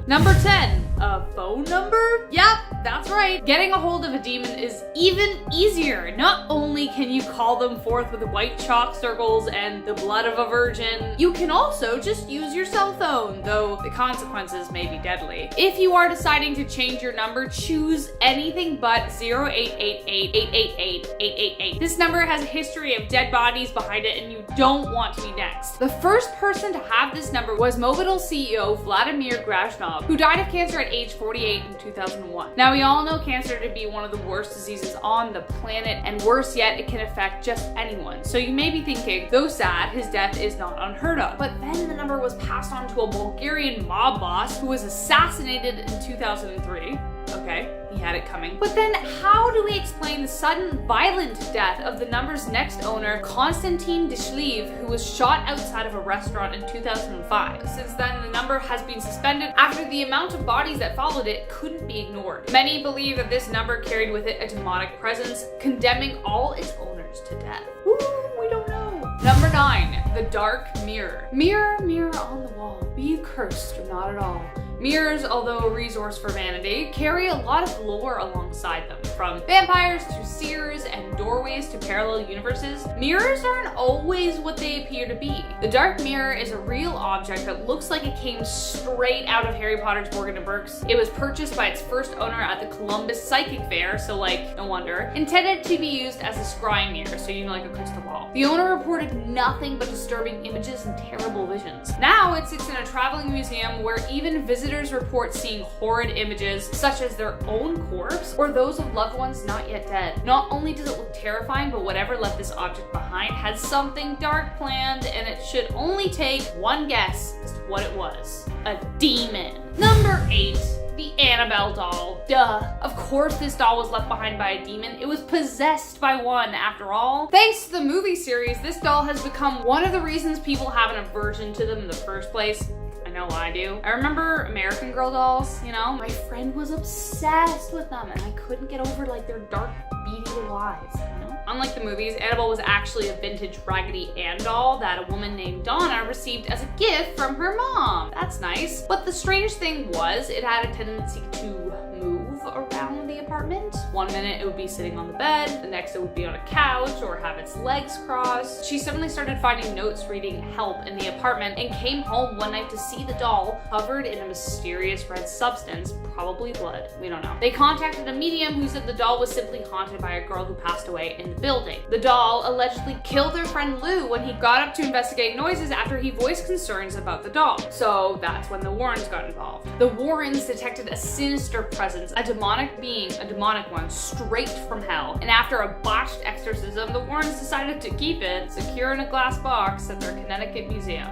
Number 10, a phone number? Yep, that's right. Getting a hold of a demon is even easier. Not only can you call them forth with white chalk circles and the blood of a virgin, you can also just use your cell phone, though the consequences may be deadly. If you are deciding to change your number, choose anything but 0888888888. This number has a history of dead bodies behind it and you don't want to be next. The first person to have this number was Mobitel CEO Vladimir Grashnov, who died of cancer at age 48 in 2001. Now we all know cancer to be one of the worst diseases on the planet, and worse yet, it can affect just anyone. So you may be thinking, though sad, his death is not unheard of. But then the number was passed on to a Bulgarian mob boss who was assassinated in 2003. Okay, he had it coming. But then how do we explain the sudden violent death of the number's next owner, Konstantin Dishlev, who was shot outside of a restaurant in 2005? Since then, the number has been suspended after the amount of bodies that followed it couldn't be ignored. Many believe that this number carried with it a demonic presence, condemning all its owners to death. Ooh, we don't know. Number 9, the dark mirror. Mirror, mirror on the wall, be you cursed or not at all. Mirrors, although a resource for vanity, carry a lot of lore alongside them. From vampires to seers and doorways to parallel universes, mirrors aren't always what they appear to be. The dark mirror is a real object that looks like it came straight out of Harry Potter's Borgin and Burkes. It was purchased by its first owner at the Columbus Psychic Fair, so like, no wonder. Intended to be used as a scrying mirror, so you know, like a crystal ball. The owner reported nothing but disturbing images and terrible visions. Now it sits in a traveling museum where even visitors report seeing horrid images such as their own corpse or those of loved ones not yet dead. Not only does it look terrifying, but whatever left this object behind has something dark planned, and it should only take one guess as to what it was. A demon. Number 8. The Annabelle doll. Duh. Of course this doll was left behind by a demon. It was possessed by one, after all. Thanks to the movie series, this doll has become one of the reasons people have an aversion to them in the first place. I know I do. I remember American Girl dolls, you know? My friend was obsessed with them and I couldn't get over like their dark, beady little eyes, you know? Unlike the movies, Annabelle was actually a vintage Raggedy Ann doll that a woman named Donna received as a gift from her mom. That's nice. But the strange thing was, it had a tendency to move around the apartment. One minute it would be sitting on the bed, the next it would be on a couch or have its legs crossed. She suddenly started finding notes reading help in the apartment and came home one night to see the doll covered in a mysterious red substance, probably blood. We don't know. They contacted a medium who said the doll was simply haunted by a girl who passed away in the building. The doll allegedly killed their friend Lou when he got up to investigate noises after he voiced concerns about the doll. So that's when the Warrens got involved. The Warrens detected a sinister presence, a demonic being, a demonic one, straight from hell. And after a botched exorcism, the Warrens decided to keep it secure in a glass box at their Connecticut museum.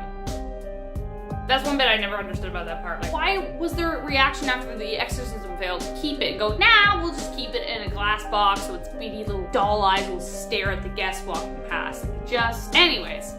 That's one bit I never understood about that part. Like, why was their reaction after the exorcism failed to keep it and go, nah, we'll just keep it in a glass box so its beady little doll eyes will stare at the guests walking past. Anyways.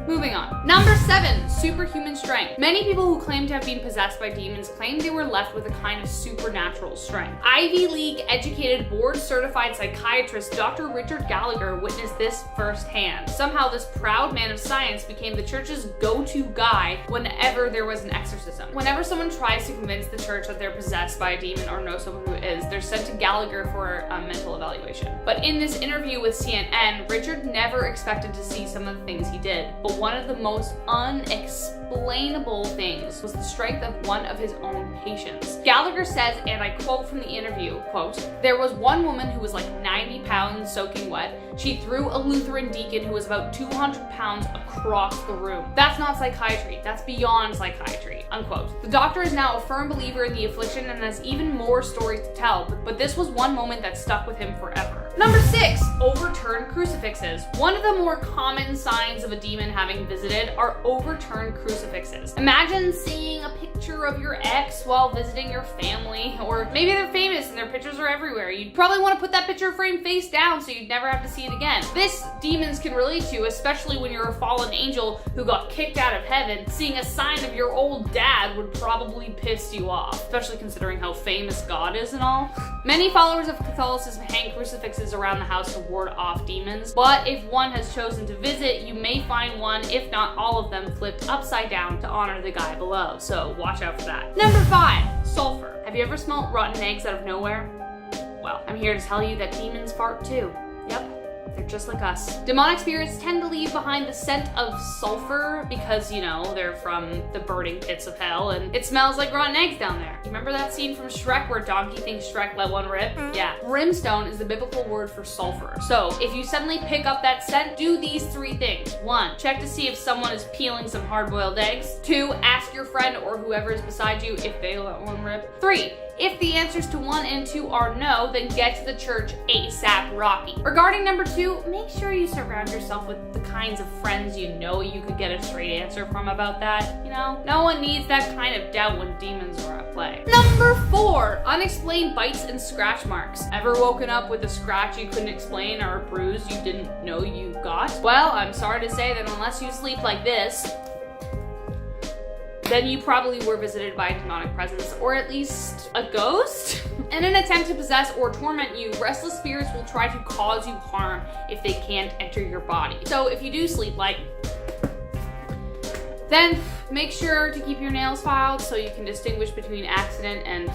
Moving on. Number 7, superhuman strength. Many people who claim to have been possessed by demons claim they were left with a kind of supernatural strength. Ivy League educated, board certified psychiatrist Dr. Richard Gallagher witnessed this firsthand. Somehow this proud man of science became the church's go-to guy whenever there was an exorcism. Whenever someone tries to convince the church that they're possessed by a demon or know someone who is, they're sent to Gallagher for a mental evaluation. But in this interview with CNN, Richard never expected to see some of the things he did. But one of the most unexplainable things was the strength of one of his own patients. Gallagher says, and I quote from the interview, quote, "There was one woman who was like 90 pounds soaking wet. She threw a Lutheran deacon who was about 200 pounds across the room. That's not psychiatry. That's beyond psychiatry," unquote. The doctor is now a firm believer in the affliction and has even more stories to tell, but this was one moment that stuck with him forever. Number 6, overturned crucifixes. One of the more common signs of a demon having visited are overturned crucifixes. Imagine seeing a picture of your ex while visiting your family, or maybe they're famous and their pictures are everywhere. You'd probably want to put that picture frame face down so you'd never have to see it again. This demons can relate to, especially when you're a fallen angel who got kicked out of heaven. Seeing a sign of your old dad would probably piss you off, especially considering how famous God is and all. Many followers of Catholicism hang crucifixes around the house to ward off demons, but if one has chosen to visit, you may find one, if not all of them, flipped upside down to honor the guy below, so watch out out for that. Number 5, sulfur. Have you ever smelled rotten eggs out of nowhere? Well, I'm here to tell you that demons fart too. Yep. They're just like us. Demonic spirits tend to leave behind the scent of sulfur because, you know, they're from the burning pits of hell and it smells like rotten eggs down there. You remember that scene from Shrek where Donkey thinks Shrek let one rip? Yeah. Brimstone is the biblical word for sulfur. So if you suddenly pick up that scent, do these 3 things. 1, check to see if someone is peeling some hard-boiled eggs. 2, ask your friend or whoever is beside you if they let one rip. 3, if the answers to 1 and 2 are no, then get to the church ASAP Rocky. Regarding number 2, make sure you surround yourself with the kinds of friends you know you could get a straight answer from about that. You know, no one needs that kind of doubt when demons are at play. Number 4, unexplained bites and scratch marks. Ever woken up with a scratch you couldn't explain or a bruise you didn't know you got? Well, I'm sorry to say that unless you sleep like this, then you probably were visited by a demonic presence, or at least a ghost. In an attempt to possess or torment you, restless spirits will try to cause you harm if they can't enter your body. So if you do sleep like, then make sure to keep your nails filed so you can distinguish between accident and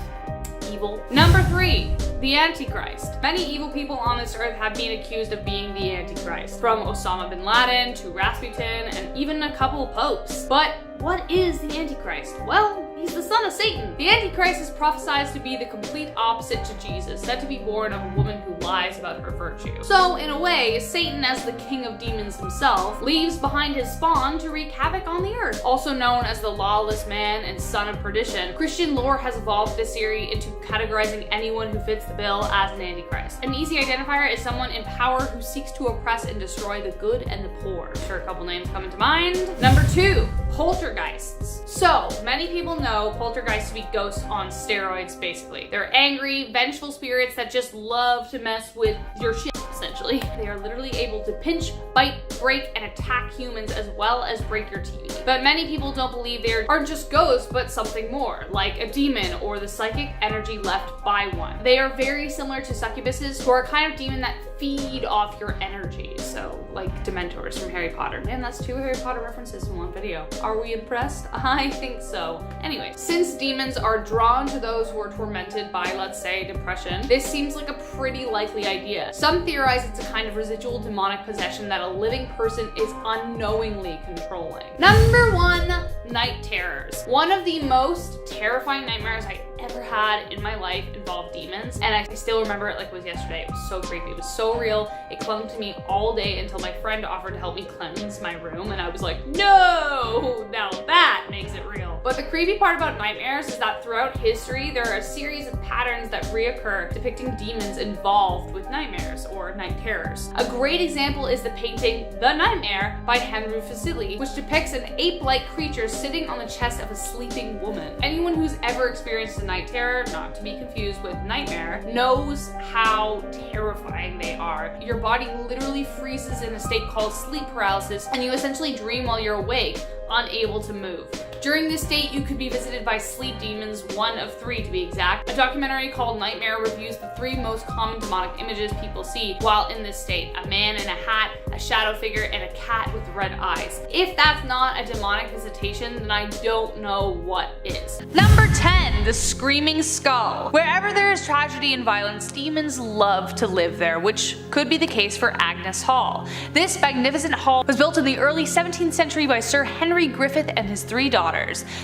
evil. Number 3, the Antichrist. Many evil people on this earth have been accused of being the Antichrist, from Osama bin Laden to Rasputin and even a couple of popes. But what is the Antichrist? Well, he's the son of Satan. The Antichrist is prophesied to be the complete opposite to Jesus, said to be born of a woman who lies about her virtue. So in a way, Satan, as the king of demons himself, leaves behind his spawn to wreak havoc on the earth. Also known as the lawless man and son of perdition, Christian lore has evolved this theory into categorizing anyone who fits the bill as an Antichrist. An easy identifier is someone in power who seeks to oppress and destroy the good and the poor. I'm sure a couple names come into mind. Number 2, poltergeists. So many people know poltergeists to be ghosts on steroids, basically. They're angry, vengeful spirits that just love to mess with your shit, essentially. They are literally able to pinch, bite, break, and attack humans as well as break your TV. But many people don't believe they aren't just ghosts, but something more, like a demon or the psychic energy left by one. They are very similar to succubuses, who are a kind of demon that feed off your energy. So, like Dementors from Harry Potter. Man, that's 2 Harry Potter references in one video. Are we impressed? I think so. Anyway, since demons are drawn to those who are tormented by, let's say, depression, this seems like a pretty likely idea. Some theorize it's a kind of residual demonic possession that a living person is unknowingly controlling. Number 1, night terrors. One of the most terrifying nightmares I ever had in my life involved demons, and I still remember it like it was yesterday. It was so creepy. It was so real. It clung to me all day until my friend offered to help me cleanse my room, and I was like, no, now that makes it real. But the creepy part about nightmares is that throughout history, there are a series of patterns that reoccur depicting demons involved with nightmares or night terrors. A great example is the painting The Nightmare by Henry Fuseli, which depicts an ape-like creature sitting on the chest of a sleeping woman. Anyone who's ever experienced a night terror, not to be confused with nightmare, knows how terrifying they are. Your body literally freezes in a state called sleep paralysis, and you essentially dream while you're awake, unable to move. During this state, you could be visited by sleep demons, 1 of 3 to be exact. A documentary called Nightmare reviews the 3 most common demonic images people see while in this state: a man in a hat, a shadow figure, and a cat with red eyes. If that's not a demonic visitation, then I don't know what is. Number 10, the screaming skull. Wherever there is tragedy and violence, demons love to live there, which could be the case for Agnes Hall. This magnificent hall was built in the early 17th century by Sir Henry Griffith and his 3 daughters.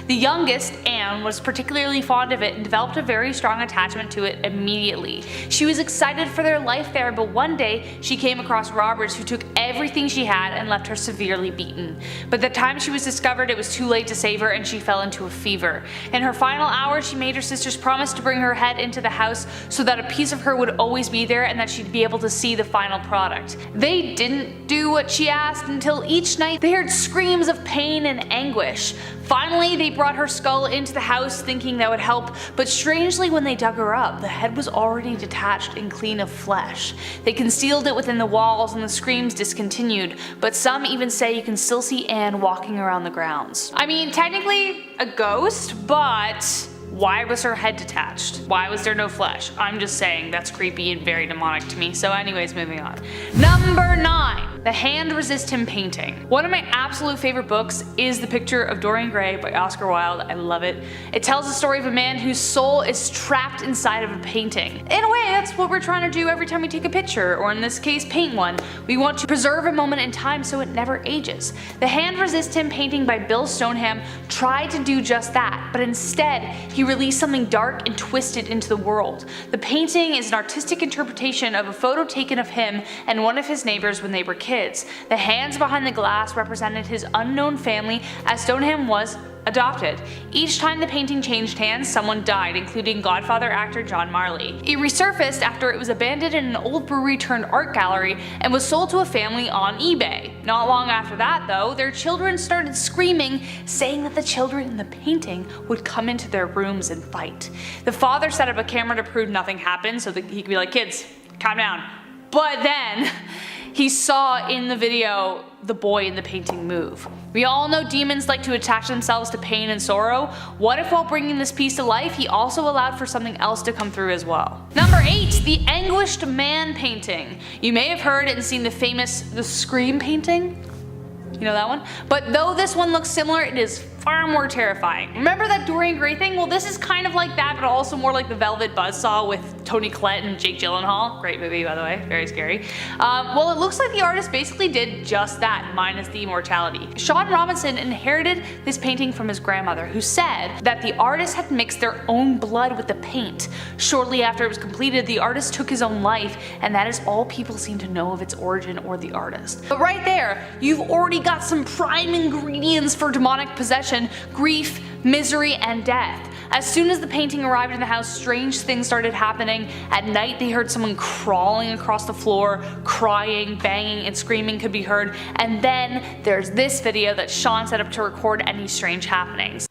The youngest, Anne, was particularly fond of it and developed a very strong attachment to it immediately. She was excited for their life there, but one day she came across robbers who took everything she had and left her severely beaten. By the time she was discovered, it was too late to save her, and she fell into a fever. In her final hours, she made her sisters promise to bring her head into the house so that a piece of her would always be there and that she'd be able to see the final product. They didn't do what she asked until each night they heard screams of pain and anguish. Finally, they brought her skull into the house thinking that would help, but strangely when they dug her up, the head was already detached and clean of flesh. They concealed it within the walls and the screams discontinued, but some even say you can still see Anne walking around the grounds. I mean, technically a ghost, but why was her head detached? Why was there no flesh? I'm just saying that's creepy and very demonic to me. So anyways, moving on. Number 9. The Hand Resist Him painting. One of my absolute favorite books is The Picture of Dorian Gray by Oscar Wilde. I love it. It tells the story of a man whose soul is trapped inside of a painting. In a way, that's what we're trying to do every time we take a picture, or in this case, paint one. We want to preserve a moment in time so it never ages. The Hand Resist Him painting by Bill Stoneham tried to do just that, but instead, he released something dark and twisted into the world. The painting is an artistic interpretation of a photo taken of him and one of his neighbors when they were kids. The hands behind the glass represented his unknown family, as Stoneham was adopted. Each time the painting changed hands, someone died, including Godfather actor John Marley. It resurfaced after it was abandoned in an old brewery turned art gallery and was sold to a family on eBay. Not long after that though, their children started screaming, saying that the children in the painting would come into their rooms and fight. The father set up a camera to prove nothing happened so that he could be like, kids, calm down. But then, he saw in the video the boy in the painting move. We all know demons like to attach themselves to pain and sorrow. What if while bringing this piece to life, he also allowed for something else to come through as well? Number 8. The Anguished Man painting. You may have heard and seen the famous The Scream painting. You know that one? But though this one looks similar, it is far more terrifying. Remember that Dorian Gray thing? Well, this is kind of like that, but also more like The Velvet Buzzsaw with Toni Collette and Jake Gyllenhaal. Great movie, by the way, very scary. Well, it looks like the artist basically did just that, minus the immortality. Sean Robinson inherited this painting from his grandmother, who said that the artist had mixed their own blood with the paint. Shortly after it was completed, the artist took his own life, and that is all people seem to know of its origin or the artist. But right there, you've already got some prime ingredients for demonic possession: grief, misery, and death. As soon as the painting arrived in the house, strange things started happening. At night, they heard someone crawling across the floor, crying, banging, and screaming could be heard. And then there's this video that Sean set up to record any strange happenings.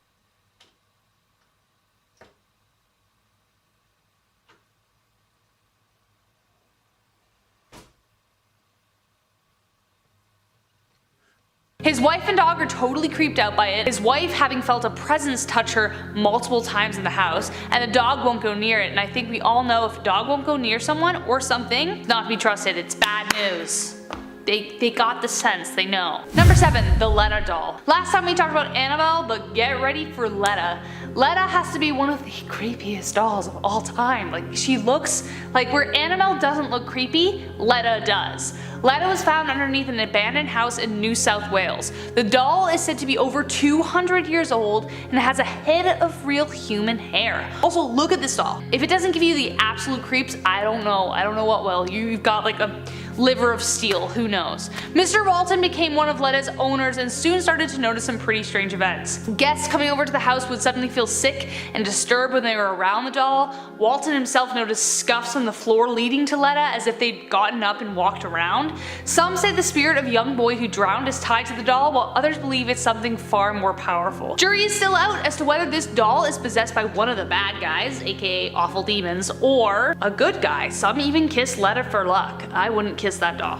His wife and dog are totally creeped out by it, his wife having felt a presence touch her multiple times in the house, and the dog won't go near it. And I think we all know if a dog won't go near someone or something, it's not to be trusted. It's bad news. They got the sense, they know. Number 7. The Letta doll. Last time we talked about Annabelle, but get ready for Letta. Letta has to be one of the creepiest dolls of all time. Like, she looks like where Annabelle doesn't look creepy, Letta does. Letta was found underneath an abandoned house in New South Wales. The doll is said to be over 200 years old and it has a head of real human hair. Also, look at this doll. If it doesn't give you the absolute creeps, I don't know what will. You've got like a liver of steel, who knows. Mr. Walton became one of Letta's owners and soon started to notice some pretty strange events. Guests coming over to the house would suddenly feel sick and disturbed when they were around the doll. Walton himself noticed scuffs on the floor leading to Letta as if they'd gotten up and walked around. Some say the spirit of a young boy who drowned is tied to the doll, while others believe it's something far more powerful. Jury is still out as to whether this doll is possessed by one of the bad guys, aka awful demons, or a good guy. Some even kiss Letta for luck. I wouldn't kiss that doll.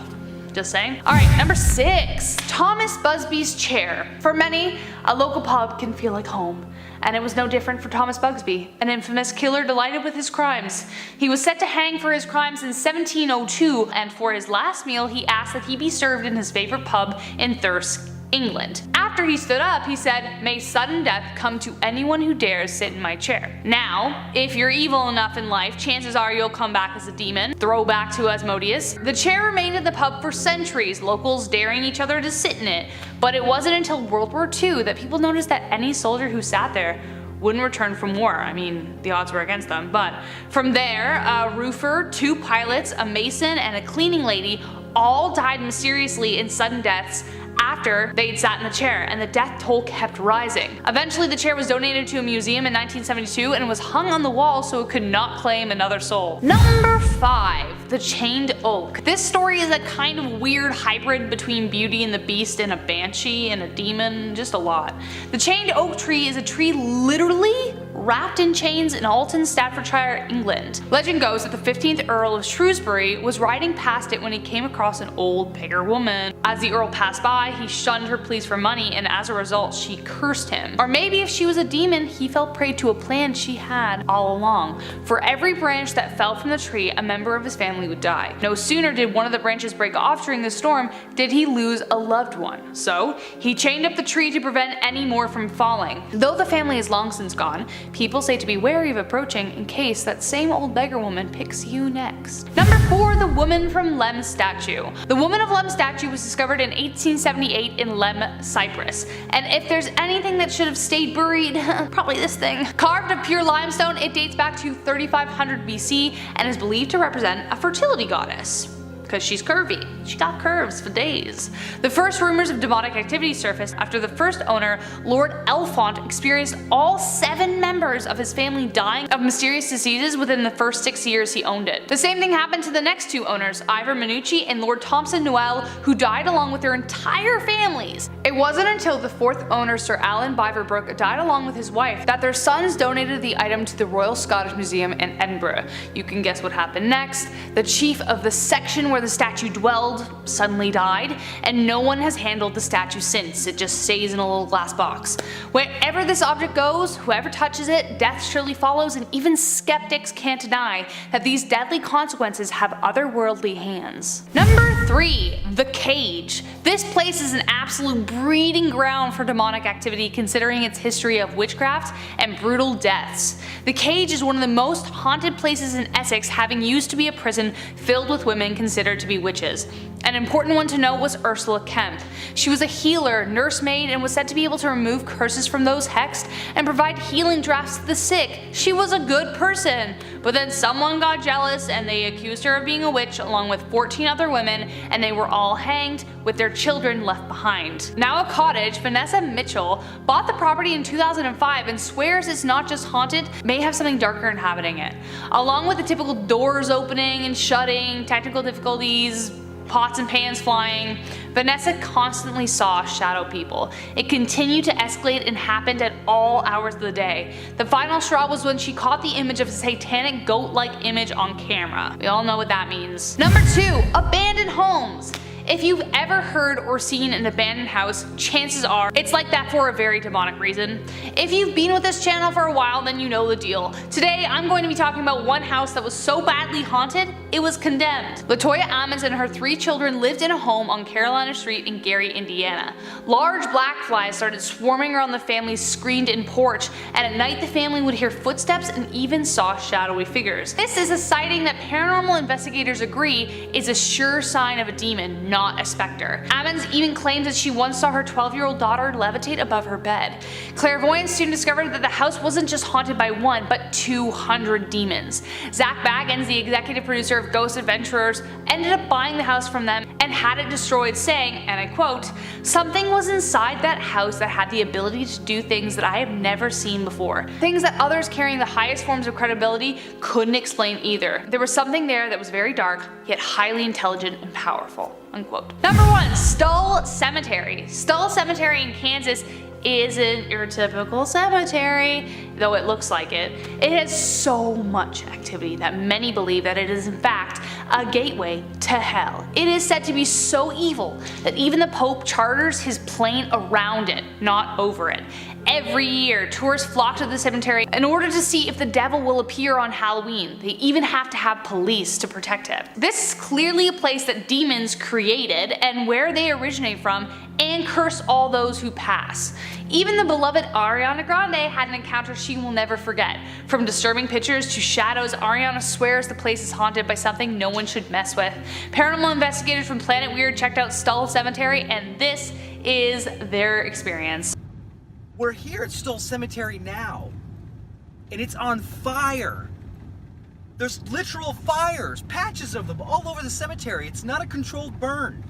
Just saying. Alright, number 6. Thomas Busby's chair. For many, a local pub can feel like home. And it was no different for Thomas Busby, an infamous killer delighted with his crimes. He was set to hang for his crimes in 1702, and for his last meal he asked that he be served in his favorite pub in Thirsk, England. After he stood up, he said, "May sudden death come to anyone who dares sit in my chair." Now, if you're evil enough in life, chances are you'll come back as a demon. Throwback to Asmodeus. The chair remained in the pub for centuries, locals daring each other to sit in it. But it wasn't until World War II that people noticed that any soldier who sat there wouldn't return from war. I mean, the odds were against them. But from there, a roofer, 2 pilots, a mason, and a cleaning lady all died mysteriously in sudden deaths after they'd sat in the chair, and the death toll kept rising. Eventually the chair was donated to a museum in 1972 and was hung on the wall so it could not claim another soul. Number 5. The Chained Oak. This story is a kind of weird hybrid between Beauty and the Beast and a banshee and a demon, just a lot. The chained oak tree is a tree literally wrapped in chains in Alton, Staffordshire, England. Legend goes that the 15th Earl of Shrewsbury was riding past it when he came across an old beggar woman. As the Earl passed by, he shunned her pleas for money, and as a result, she cursed him. Or maybe if she was a demon, he fell prey to a plan she had all along. For every branch that fell from the tree, a member of his family would die. No sooner did one of the branches break off during the storm did he lose a loved one. So he chained up the tree to prevent any more from falling. Though the family is long since gone, people say to be wary of approaching in case that same old beggar woman picks you next. Number 4. The woman from LEMB statue. The woman of LEMB statue was discovered in 1878 in LEMB, Cyprus. And if there's anything that should have stayed buried, probably this thing. Carved of pure limestone, it dates back to 3500 BC and is believed to represent a fertility goddess. Because she's curvy. She got curves for days. The first rumors of demonic activity surfaced after the first owner, Lord Elfont, experienced all 7 members of his family dying of mysterious diseases within the first 6 years he owned it. The same thing happened to the next 2 owners, Ivor Minucci and Lord Thompson Noel, who died along with their entire families. It wasn't until the 4th owner, Sir Alan Biverbrook, died along with his wife that their sons donated the item to the Royal Scottish Museum in Edinburgh. You can guess what happened next. The chief of the section where the statue dwelled suddenly died, and no one has handled the statue since. It just stays in a little glass box. Wherever this object goes, whoever touches it, death surely follows, and even skeptics can't deny that these deadly consequences have otherworldly hands. Number 3. The Cage. This place is an absolute breeding ground for demonic activity considering its history of witchcraft and brutal deaths. The Cage is one of the most haunted places in Essex, having used to be a prison filled with women considered to be witches. An important one to know was Ursula Kemp. She was a healer, nursemaid, and was said to be able to remove curses from those hexed and provide healing drafts to the sick. She was a good person. But then someone got jealous and they accused her of being a witch along with 14 other women, and they were all hanged with their children left behind. Now a cottage, Vanessa Mitchell bought the property in 2005 and swears it's not just haunted, may have something darker inhabiting it. Along with the typical doors opening and shutting, technical difficulties, pots and pans flying, Vanessa constantly saw shadow people. It continued to escalate and happened at all hours of the day. The final straw was when she caught the image of a satanic goat-like image on camera. We all know what that means. Number 2. Abandoned homes. If you've ever heard or seen an abandoned house, chances are it's like that for a very demonic reason. If you've been with this channel for a while, then you know the deal. Today I'm going to be talking about one house that was so badly haunted, it was condemned. Latoya Ammons and her 3 children lived in a home on Carolina Street in Gary, Indiana. Large black flies started swarming around the family's screened-in porch, and at night the family would hear footsteps and even saw shadowy figures. This is a sighting that paranormal investigators agree is a sure sign of a demon, not a specter. Ammons even claims that she once saw her 12-year-old daughter levitate above her bed. Clairvoyants soon discovered that the house wasn't just haunted by 1, but 200 demons. Zach Baggins, the executive producer of Ghost Adventurers, ended up buying the house from them and had it destroyed, saying, and I quote, "Something was inside that house that had the ability to do things that I have never seen before. Things that others carrying the highest forms of credibility couldn't explain either. There was something there that was very dark, yet highly intelligent and powerful." Unquote. Number 1. Stull Cemetery. Stull Cemetery in Kansas isn't your typical cemetery, though it looks like it. It has so much activity that many believe that it is in fact a gateway to hell. It is said to be so evil that even the Pope charters his plane around it, not over it. Every year, tourists flock to the cemetery in order to see if the devil will appear on Halloween. They even have to have police to protect it. This is clearly a place that demons created and where they originate from, and curse all those who pass. Even the beloved Ariana Grande had an encounter she will never forget. From disturbing pictures to shadows, Ariana swears the place is haunted by something no one should mess with. Paranormal investigators from Planet Weird checked out Stull Cemetery, and this is their experience. We're here at Stull Cemetery now, and it's on fire. There's literal fires, patches of them all over the cemetery. It's not a controlled burn.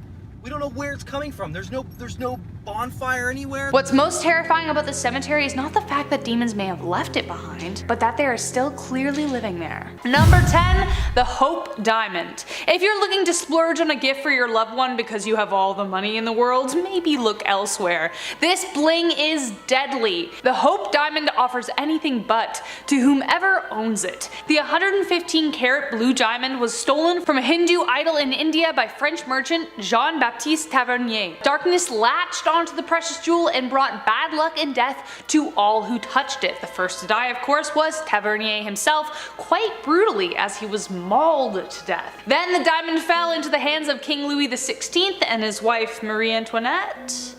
We don't know where it's coming from. There's no bonfire anywhere? What's most terrifying about the cemetery is not the fact that demons may have left it behind, but that they are still clearly living there. Number 10, the Hope Diamond. If you're looking to splurge on a gift for your loved one because you have all the money in the world, maybe look elsewhere. This bling is deadly. The Hope Diamond offers anything but to whomever owns it. The 115-carat blue diamond was stolen from a Hindu idol in India by French merchant Jean-Baptiste Tavernier. Darkness latched onto the precious jewel and brought bad luck and death to all who touched it. The first to die, of course, was Tavernier himself, quite brutally as he was mauled to death. Then the diamond fell into the hands of King Louis XVI and his wife Marie Antoinette.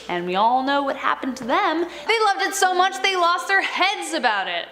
And we all know what happened to them. They loved it so much they lost their heads about it.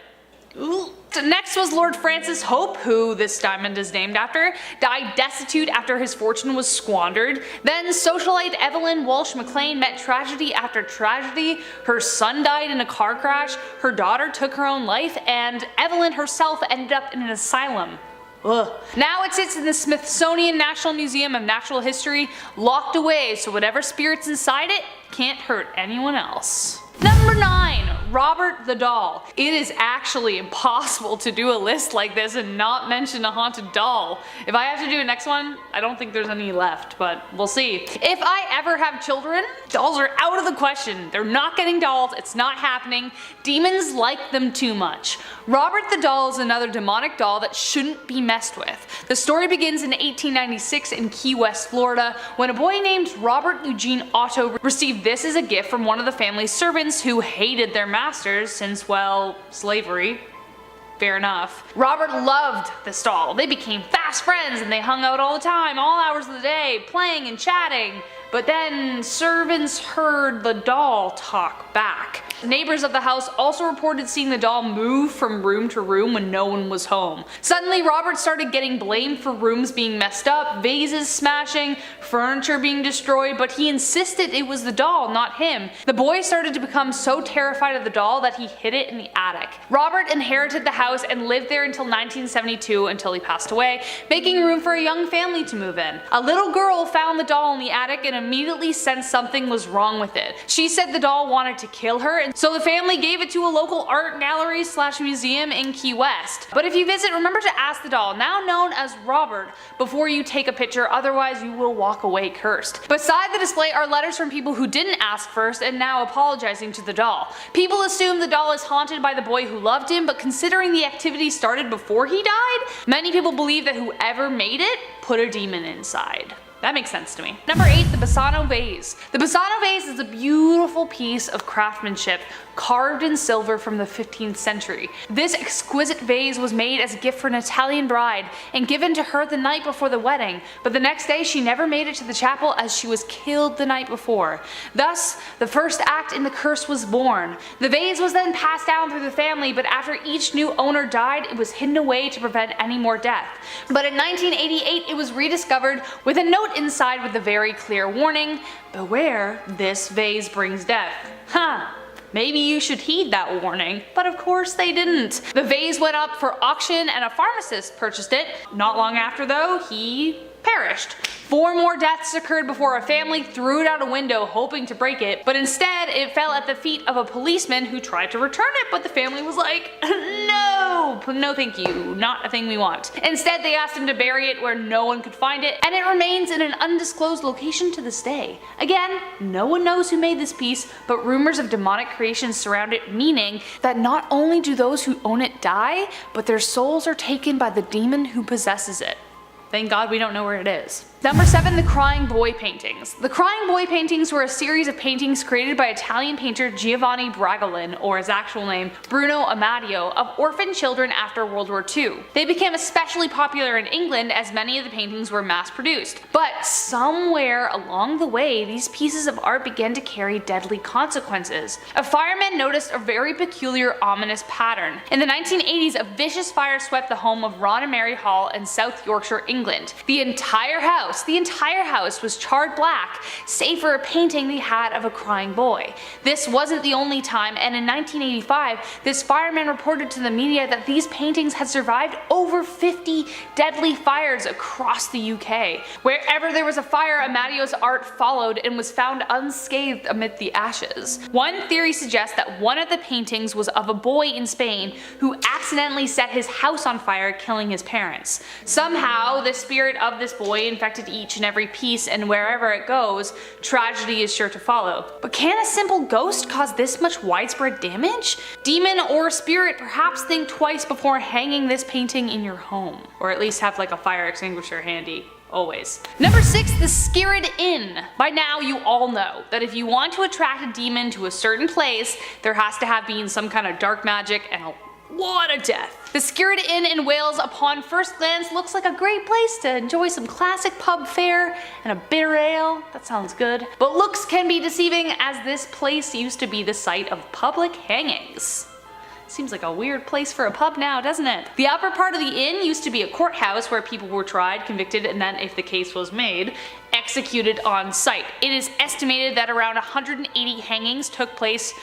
Ooh. Next was Lord Francis Hope, who this diamond is named after, died destitute after his fortune was squandered. Then socialite Evelyn Walsh McLean met tragedy after tragedy. Her son died in a car crash, her daughter took her own life, and Evelyn herself ended up in an asylum. Ugh. Now it sits in the Smithsonian National Museum of Natural History, locked away so whatever spirit's inside it can't hurt anyone else. Number 9. Robert the Doll. It is actually impossible to do a list like this and not mention a haunted doll. If I have to do a next one, I don't think there's any left, but we'll see. If I ever have children, dolls are out of the question. They're not getting dolls, it's not happening. Demons like them too much. Robert the Doll is another demonic doll that shouldn't be messed with. The story begins in 1896 in Key West, Florida, when a boy named Robert Eugene Otto received this as a gift from one of the family's servants who hated their masters since, well, slavery. Fair enough. Robert loved this doll. They became fast friends and they hung out all the time, all hours of the day, playing and chatting. But then servants heard the doll talk back. Neighbors of the house also reported seeing the doll move from room to room when no one was home. Suddenly Robert started getting blamed for rooms being messed up, vases smashing, furniture being destroyed, but he insisted it was the doll, not him. The boy started to become so terrified of the doll that he hid it in the attic. Robert inherited the house and lived there until 1972 until he passed away, making room for a young family to move in. A little girl found the doll in the attic and immediately sensed something was wrong with it. She said the doll wanted to kill her, and so the family gave it to a local art gallery / museum in Key West. But if you visit, remember to ask the doll, now known as Robert, before you take a picture, otherwise you will walk away cursed. Beside the display are letters from people who didn't ask first and now apologizing to the doll. People assume the doll is haunted by the boy who loved him, but considering the activity started before he died, many people believe that whoever made it put a demon inside. That makes sense to me. Number 8, the BASANO vase. The BASANO vase is a beautiful piece of craftsmanship carved in silver from the 15th century. This exquisite vase was made as a gift for an Italian bride and given to her the night before the wedding, but the next day she never made it to the chapel as she was killed the night before. Thus, the first act in the curse was born. The vase was then passed down through the family, but after each new owner died, it was hidden away to prevent any more death. But in 1988, it was rediscovered with a note inside with a very clear warning, "Beware, this vase brings death." Huh. Maybe you should heed that warning, but of course they didn't. The vase went up for auction and a pharmacist purchased it. Not long after though, he perished. 4 more deaths occurred before a family threw it out a window hoping to break it, but instead it fell at the feet of a policeman who tried to return it, but the family was like, no thank you, not a thing we want. Instead they asked him to bury it where no one could find it, and it remains in an undisclosed location to this day. Again, no one knows who made this piece, but rumors of demonic creations surround it, meaning that not only do those who own it die, but their souls are taken by the demon who possesses it. Thank God we don't know where it is. Number 7, the Crying Boy paintings. The Crying Boy paintings were a series of paintings created by Italian painter Giovanni Bragolin, or his actual name, Bruno Amadio, of orphan children after World War II. They became especially popular in England as many of the paintings were mass produced. But somewhere along the way, these pieces of art began to carry deadly consequences. A fireman noticed a very peculiar, ominous pattern. In the 1980s, a vicious fire swept the home of Ron and Mary Hall in South Yorkshire, England. The entire house house. The entire house was charred black, save for a painting they had of a crying boy. This wasn't the only time, and in 1985, this fireman reported to the media that these paintings had survived over 50 deadly fires across the UK. Wherever there was a fire, Amadio's art followed and was found unscathed amid the ashes. One theory suggests that one of the paintings was of a boy in Spain who accidentally set his house on fire, killing his parents. Somehow, the spirit of this boy infected each and every piece, and wherever it goes, tragedy is sure to follow. But can a simple ghost cause this much widespread damage? Demon or spirit, perhaps think twice before hanging this painting in your home. Or at least have like a fire extinguisher handy. Always. Number 6, the SKIRRID Inn. By now you all know that if you want to attract a demon to a certain place, there has to have been some kind of dark magic and a lot of death. The SKIRRID Inn in Wales, upon first glance, looks like a great place to enjoy some classic pub fare and a bitter ale. That sounds good. But looks can be deceiving, as this place used to be the site of public hangings. Seems like a weird place for a pub now, doesn't it? The upper part of the inn used to be a courthouse where people were tried, convicted, and then, if the case was made, executed on site. It is estimated that around 180 hangings took place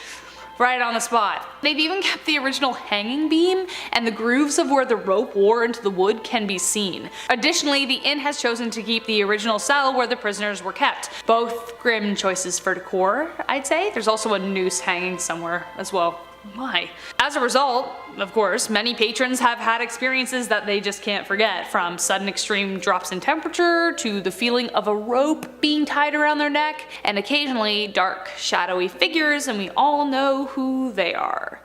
right on the spot. They've even kept the original hanging beam, and the grooves of where the rope wore into the wood can be seen. Additionally, the inn has chosen to keep the original cell where the prisoners were kept. Both grim choices for decor, I'd say. There's also a noose hanging somewhere as well. Why? As a result, of course, many patrons have had experiences that they just can't forget, from sudden extreme drops in temperature to the feeling of a rope being tied around their neck, and occasionally dark, shadowy figures, and we all know who they are.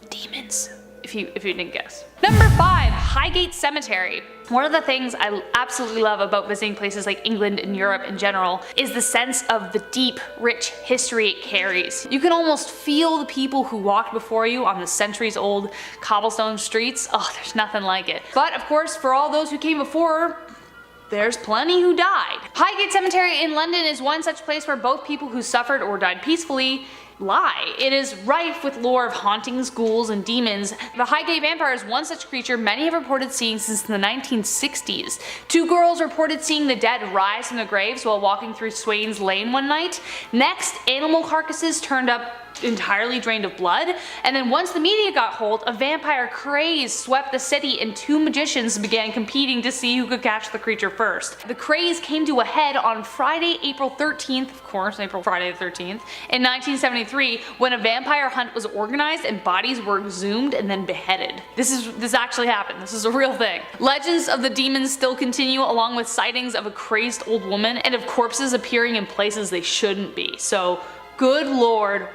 Demons. If you didn't guess. Number 5, Highgate Cemetery. One of the things I absolutely love about visiting places like England and Europe in general is the sense of the deep, rich history it carries. You can almost feel the people who walked before you on the centuries-old cobblestone streets. Oh, there's nothing like it. But of course, for all those who came before, there's plenty who died. Highgate Cemetery in London is one such place where both people who suffered or died peacefully lie. It is rife with lore of hauntings, ghouls, and demons. The Highgate vampire is one such creature many have reported seeing since the 1960s. 2 girls reported seeing the dead rise from the graves while walking through Swains Lane one night. Next, animal carcasses turned up entirely drained of blood, and then once the media got hold, a vampire craze swept the city and 2 magicians began competing to see who could catch the creature first. The craze came to a head on Friday, April 13th, of course, Friday the 13th, in 1973, when a vampire hunt was organized and bodies were exhumed and then beheaded. This actually happened. This is a real thing. Legends of the demons still continue, along with sightings of a crazed old woman and of corpses appearing in places they shouldn't be. So, good lord,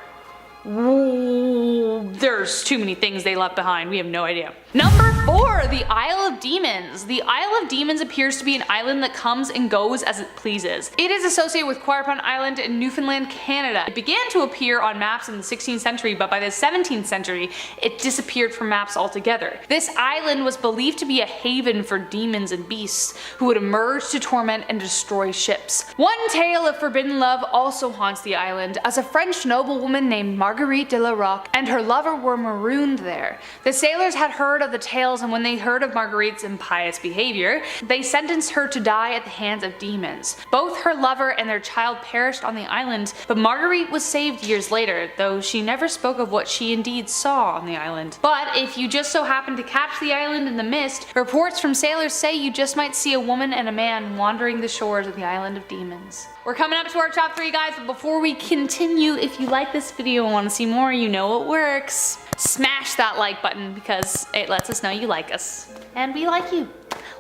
there's too many things they left behind. We have no idea. Number 4, the Isle of Demons. The Isle of Demons appears to be an island that comes and goes as it pleases. It is associated with Quirpon Island in Newfoundland, Canada. It began to appear on maps in the 16th century, but by the 17th century, it disappeared from maps altogether. This island was believed to be a haven for demons and beasts who would emerge to torment and destroy ships. One tale of forbidden love also haunts the island, as a French noblewoman named Marguerite de la Roque and her lover were marooned there. The sailors had heard of the tales, and when they heard of Marguerite's impious behavior, they sentenced her to die at the hands of demons. Both her lover and their child perished on the island, but Marguerite was saved years later, though she never spoke of what she indeed saw on the island. But if you just so happen to catch the island in the mist, reports from sailors say you just might see a woman and a man wandering the shores of the Island of Demons. We're coming up to our top 3, guys, but before we continue, if you like this video and want to see more, you know it works. Smash that like button because it lets us know you like us. And we like you.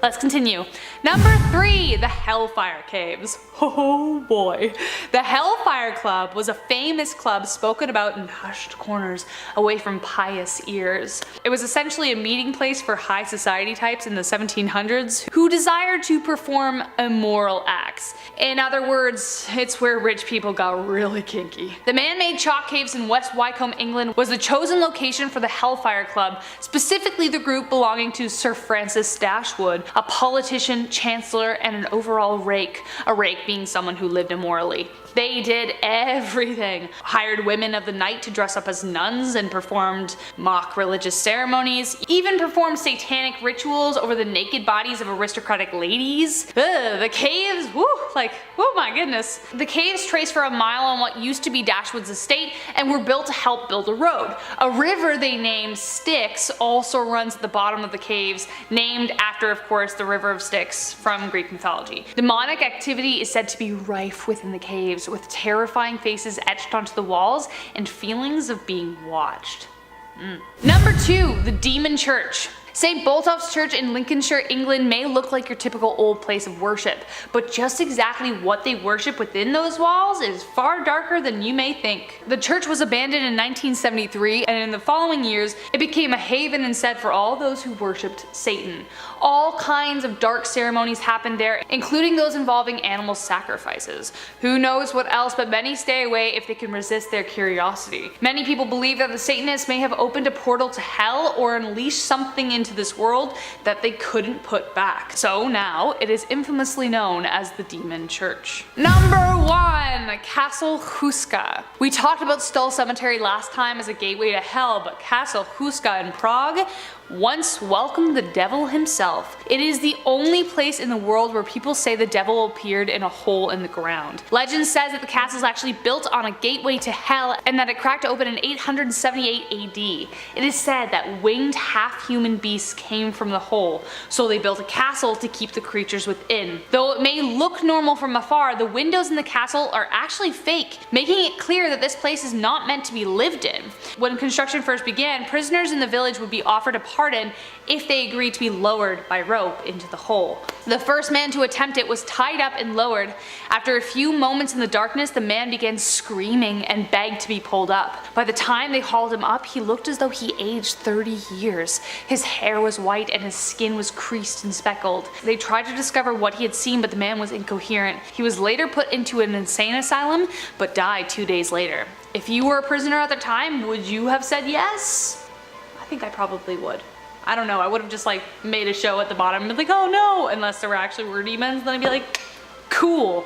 Let's continue. Number 3, the Hellfire Caves. Oh boy. The Hellfire Club was a famous club spoken about in hushed corners away from pious ears. It was essentially a meeting place for high society types in the 1700s who desired to perform immoral acts. In other words, it's where rich people got really kinky. The man-made chalk caves in West Wycombe, England was the chosen location for the Hellfire Club, specifically the group belonging to Sir Francis Dashwood, a politician, chancellor, and an overall rake. A rake being someone who lived immorally. They did everything. Hired women of the night to dress up as nuns and performed mock religious ceremonies, even performed satanic rituals over the naked bodies of aristocratic ladies. Ugh, the caves, whoo, like, oh my goodness. The caves trace for a mile on what used to be Dashwood's estate and were built to help build a road. A river they named Styx also runs at the bottom of the caves, named after, of course, the River of Styx from Greek mythology. Demonic activity is said to be rife within the caves, with terrifying faces etched onto the walls and feelings of being watched. Number 2, the Demon Church. St. Botolph's Church in Lincolnshire, England may look like your typical old place of worship, but just exactly what they worship within those walls is far darker than you may think. The church was abandoned in 1973, and in the following years it became a haven instead for all those who worshipped Satan. All kinds of dark ceremonies happened there, including those involving animal sacrifices. Who knows what else, but many stay away if they can resist their curiosity. Many people believe that the Satanists may have opened a portal to hell or unleashed something into this world that they couldn't put back. So now it is infamously known as the Demon Church. Number 1, Castle HOUSKA. We talked about Stull Cemetery last time as a gateway to hell, but Castle HOUSKA in Prague once welcomed the devil himself. It is the only place in the world where people say the devil appeared in a hole in the ground. Legend says that the castle is actually built on a gateway to hell and that it cracked open in 878 AD. It is said that winged half-human beasts came from the hole, so they built a castle to keep the creatures within. Though it may look normal from afar, the windows in the castle are actually fake, making it clear that this place is not meant to be lived in. When construction first began, prisoners in the village would be offered a pardon if they agreed to be lowered by rope into the hole. The first man to attempt it was tied up and lowered. After a few moments in the darkness, the man began screaming and begged to be pulled up. By the time they hauled him up, he looked as though he aged 30 years. His hair was white and his skin was creased and speckled. They tried to discover what he had seen, but the man was incoherent. He was later put into an insane asylum, but died 2 days later. If you were a prisoner at the time, would you have said yes? I think I probably would. I don't know, I would have just like made a show at the bottom and been like, oh no, unless there were actually demons, then I'd be like, cool.